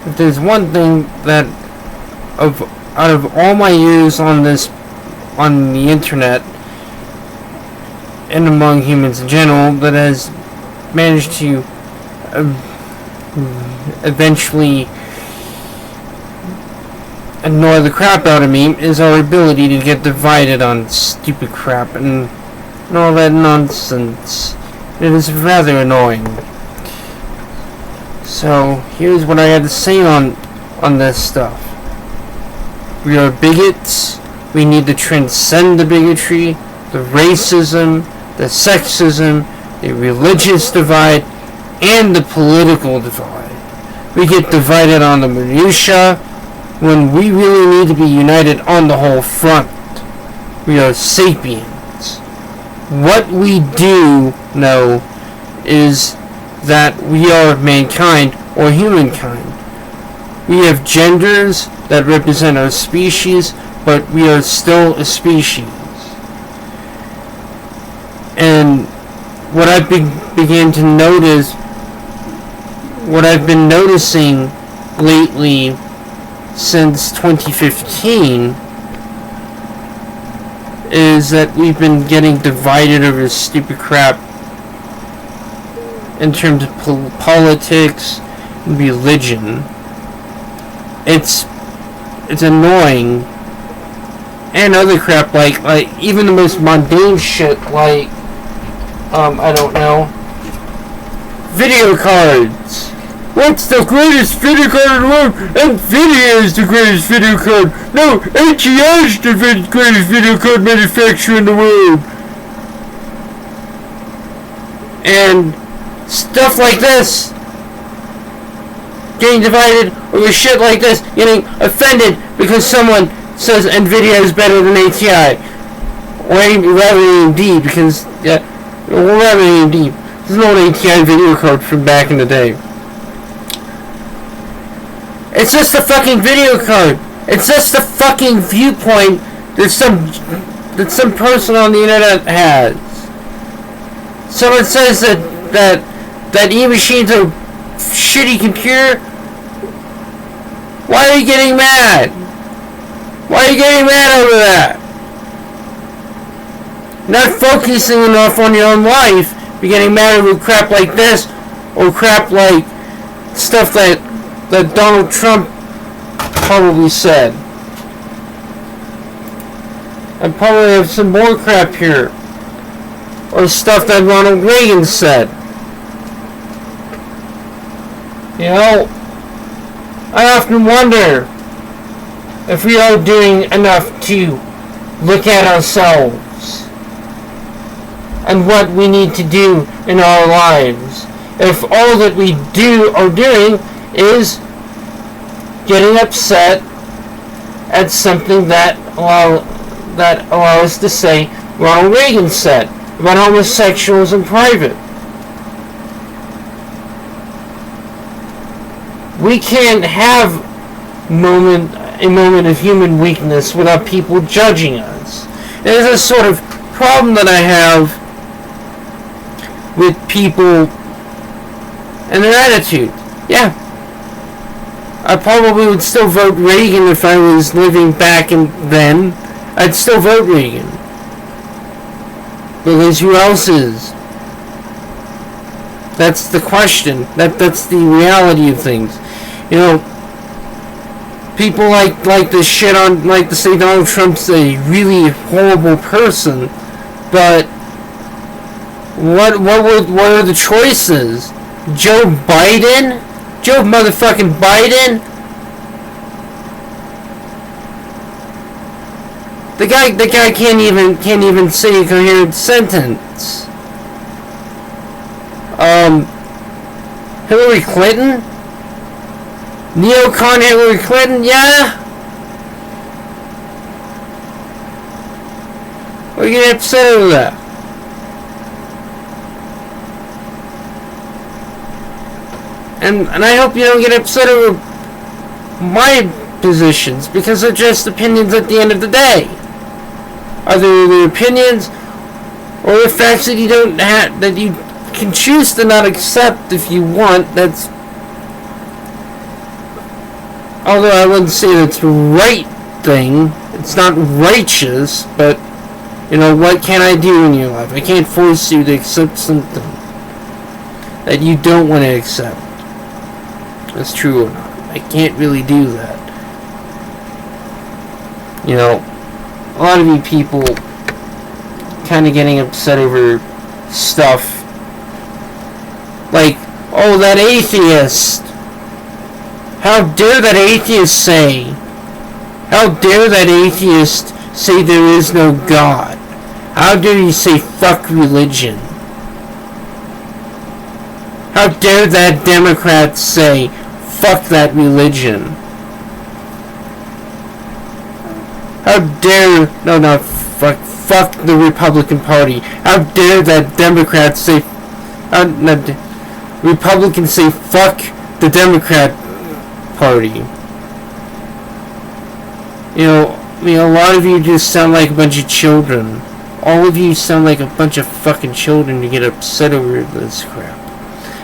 if there's one thing that out of all my years on the internet and among humans in general that has managed to eventually annoy the crap out of me is our ability to get divided on stupid crap and all that nonsense. It is rather annoying. So here's what I had to say on this stuff. We are bigots. We need to transcend the bigotry, the racism, the sexism, the religious divide, and the political divide. We get divided on the minutia when we really need to be united on the whole front. We are sapiens. What we do know is that we are mankind or humankind. We have genders that represent our species, but we are still a species. And what I began to notice, what I've been noticing lately since 2015, is that we've been getting divided over stupid crap in terms of politics and religion. It's annoying, and other crap like even the most mundane shit like I don't know, video cards. What's the greatest video card in the world? Nvidia is the greatest video card. No, ATI is the greatest video card manufacturer in the world. And stuff like this. Getting divided over shit like this. Getting offended because someone says Nvidia is better than ATI. Or rather AMD, because, rather AMD. This is an old ATI video card from back in the day. It's just a fucking video card. It's just a fucking viewpoint that some person on the internet has. Someone says that e-machines are shitty computer. Why are you getting mad? Why are you getting mad over that? Not focusing enough on your own life. You're getting mad over crap like this, or crap like stuff that Donald Trump probably said. I probably have some more crap here. Or stuff that Ronald Reagan said. You know, I often wonder if we are doing enough to look at ourselves and what we need to do in our lives. If all that we are doing is getting upset at something that allow us to say Ronald Reagan said about homosexuals in private. We can't have a moment of human weakness without people judging us. There's a sort of problem that I have with people and their attitude. Yeah, I probably would still vote Reagan if I was living back then. I'd still vote Reagan. Because who else is? That's the question. That's the reality of things. You know, people like this shit on, like to say Donald Trump's a really horrible person, but what are the choices? Joe Biden? Joe motherfucking Biden? The guy can't even say a coherent sentence. Hillary Clinton? Neocon Hillary Clinton? Yeah? We're getting upset over that. And I hope you don't get upset over my positions, because they're just opinions at the end of the day. Either the opinions or the facts that you don't have, that you can choose to not accept if you want. That's Although I wouldn't say that's the right thing. It's not righteous, but, you know, what can I do in your life? I can't force you to accept something that you don't want to accept. That's true or not. I can't really do that. You know, a lot of you people kind of getting upset over stuff like, oh, that atheist. How dare that atheist say? How dare that atheist say there is no God? How dare you say fuck religion? How dare that Democrat say fuck that religion? How dare fuck the Republican Party? How dare that Democrat say Republicans say fuck the Democrat Party? You know, I mean, a lot of you just sound like a bunch of children. All of you sound like a bunch of fucking children to get upset over this crap.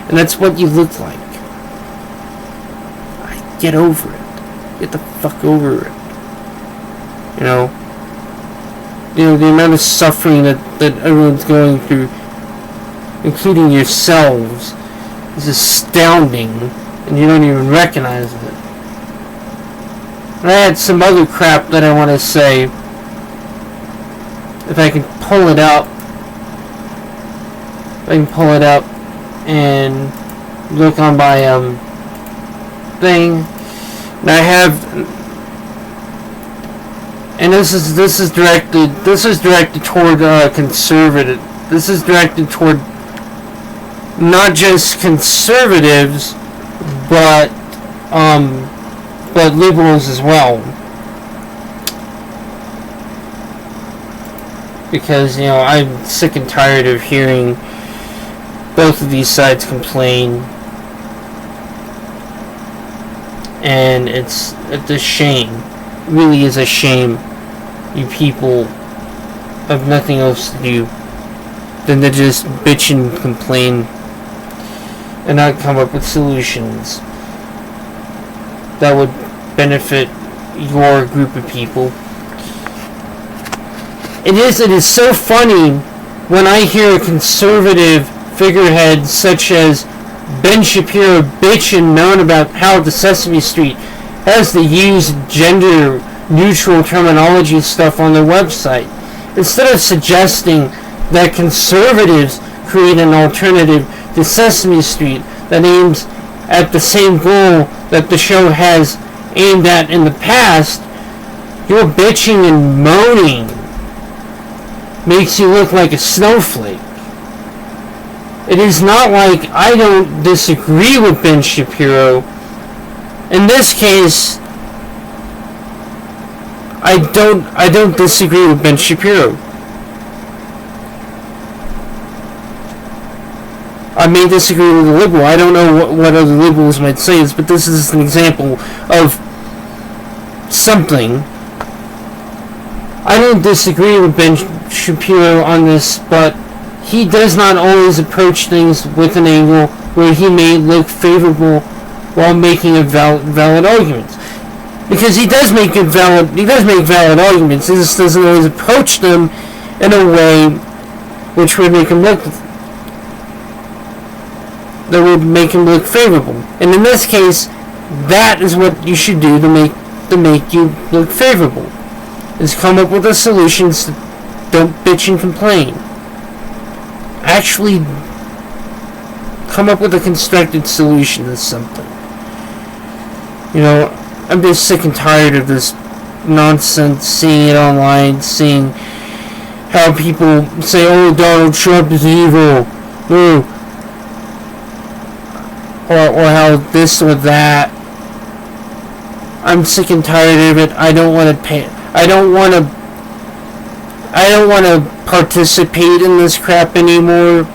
And that's what you look like. Get over it. Get the fuck over it. You know, the amount of suffering that everyone's going through, including yourselves, is astounding, and you don't even recognize it. And I had some other crap that I want to say. If I can pull it up. And look on my thing. And I have, and this is directed toward conservative. This is directed toward not just conservatives, but liberals as well. Because, you know, I'm sick and tired of hearing both of these sides complain, and it's a shame. It really is a shame. You people have nothing else to do than to just bitch and complain and not come up with solutions that would benefit your group of people. It is so funny when I hear a conservative figurehead such as Ben Shapiro bitching moan about how the Sesame Street has to use gender neutral terminology stuff on their website, instead of suggesting that conservatives create an alternative to Sesame Street that aims at the same goal that the show has aimed at in the past. Your bitching and moaning makes you look like a snowflake. It is not like I don't disagree with Ben Shapiro. In this case, I don't disagree with Ben Shapiro. I may disagree with a liberal. I don't know what other liberals might say, but this is an example of something. I don't disagree with Ben Shapiro on this, but he does not always approach things with an angle where he may look favorable while making a valid arguments. Because he does make valid arguments. He just doesn't always approach them in a way which would make him look favorable. And in this case, that is what you should do to make you look favorable. Is come up with the solutions. Don't bitch and complain. Actually come up with a constructed solution to something. You know, I'm just sick and tired of this nonsense, seeing it online, seeing how people say, oh, Donald Trump is evil, or how this or that. I'm sick and tired of it. I don't want to participate in this crap anymore,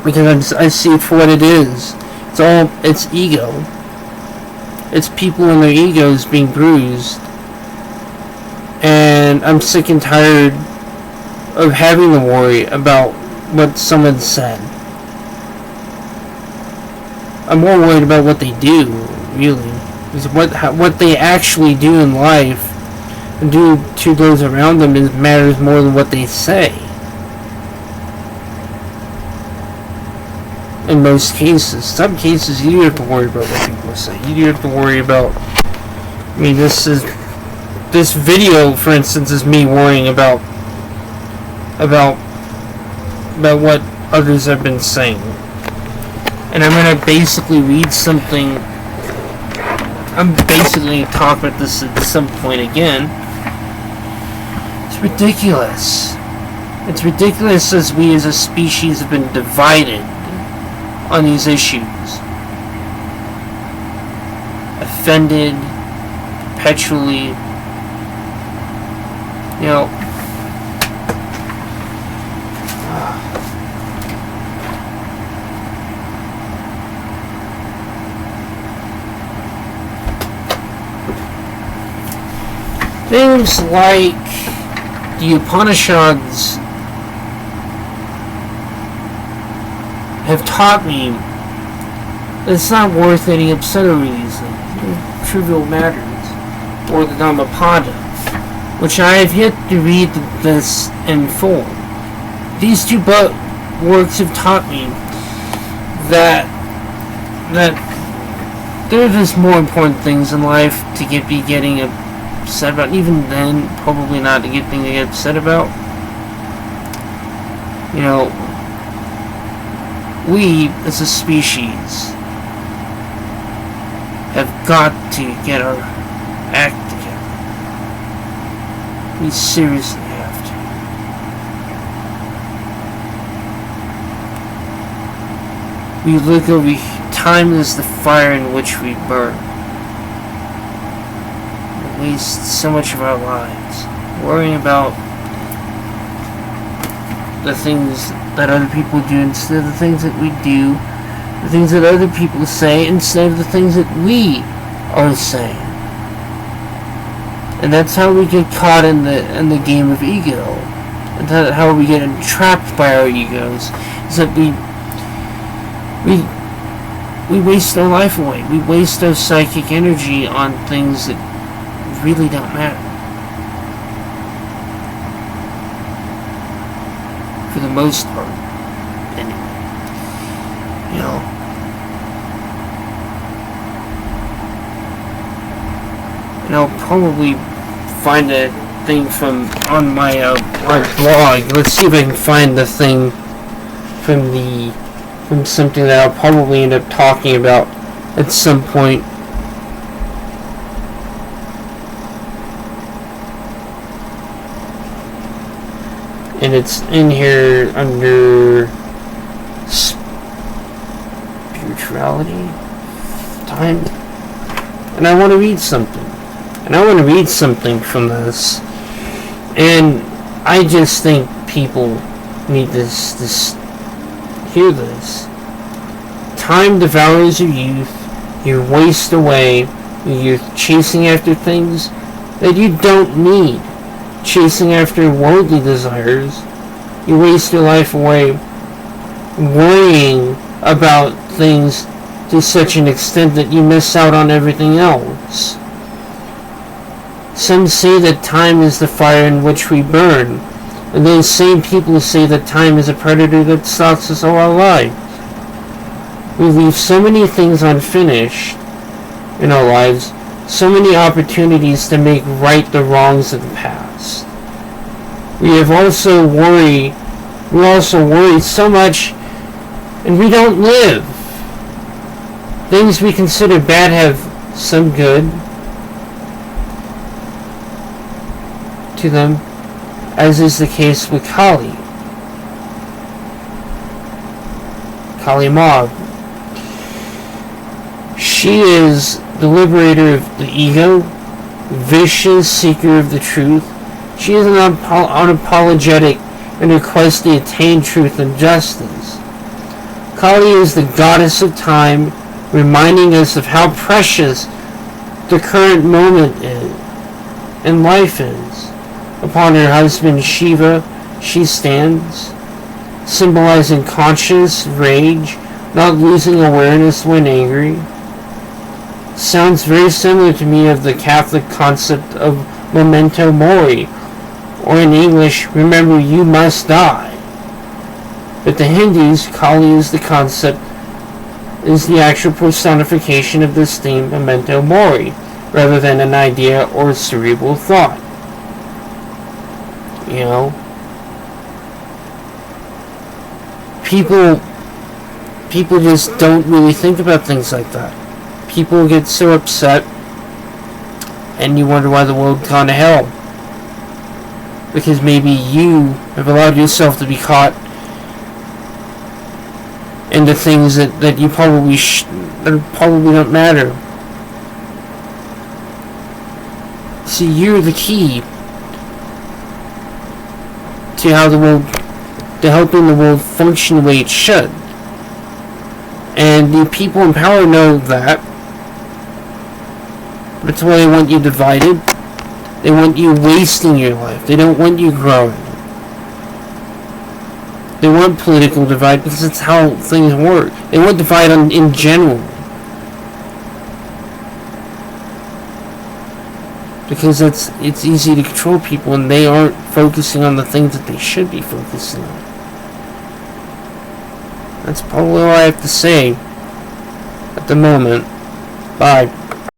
because I see it for what it is. It's ego. It's people and their egos being bruised. And I'm sick and tired of having to worry about what someone said. I'm more worried about what they do, really. Is what they actually do in life and do to those around them matters more than what they say. In most cases. Some cases you do have to worry about what people say. You do have to worry about, I mean, this video, for instance, is me worrying about what others have been saying. And I'm going to basically read something. I'm basically talking about this at some point again. It's ridiculous. It's ridiculous as we as a species have been divided on these issues. Offended perpetually. You know, things like the Upanishads have taught me that it's not worth any upset over these things, trivial matters, or the Dhammapada, which I have yet to read this in full. These two works have taught me that there are just more important things in life to be getting upset about. Even then, probably not a good thing to get upset about. You know, we as a species have got to get our act together. We seriously have to. We look over, time is the fire in which we burn. We waste so much of our lives worrying about the things that other people do instead of the things that we do, the things that other people say instead of the things that we are saying. And that's how we get caught in the game of ego. And that's how we get entrapped by our egos. Is that we waste our life away. We waste our psychic energy on things that really don't matter. For the most part, anyway. You know, and I'll probably find a thing on my blog. Let's see if I can find the thing from something that I'll probably end up talking about at some point. And it's in here under spirituality, time. And I want to read something. And I want to read something from this. And I just think people need this hear this. Time devours your youth. You waste away your youth chasing after things that you don't need. Chasing after worldly desires. You waste your life away worrying about things to such an extent that you miss out on everything else. Some say that time is the fire in which we burn, and those same people say that time is a predator that stalks us all our lives. We leave so many things unfinished in our lives, so many opportunities to make right the wrongs of the past. We also worry so much, and we don't live. Things we consider bad have some good to them, as is the case with Kali Ma. She is the liberator of the ego, vicious seeker of the truth. She is unapologetic in her quest to attain truth and justice. Kali is the goddess of time, reminding us of how precious the current moment is and life is. Upon her husband Shiva, she stands, symbolizing conscious rage, not losing awareness when angry. sounds very similar to me of the Catholic concept of memento mori, or in English, remember you must die. But the Hindus, Kali is the concept, is the actual personification of this theme, memento mori, rather than an idea or a cerebral thought. You know? People just don't really think about things like that. People get so upset, and you wonder why the world's gone to hell. Because maybe you have allowed yourself to be caught into things that you probably that probably don't matter. See, you're the key to how the world, to helping the world function the way it should. And the people in power know that. That's why they want you divided. They want you wasting your life. They don't want you growing. They want political divide because that's how things work. They want divide in general. Because it's easy to control people and they aren't focusing on the things that they should be focusing on. That's probably all I have to say at the moment. Bye.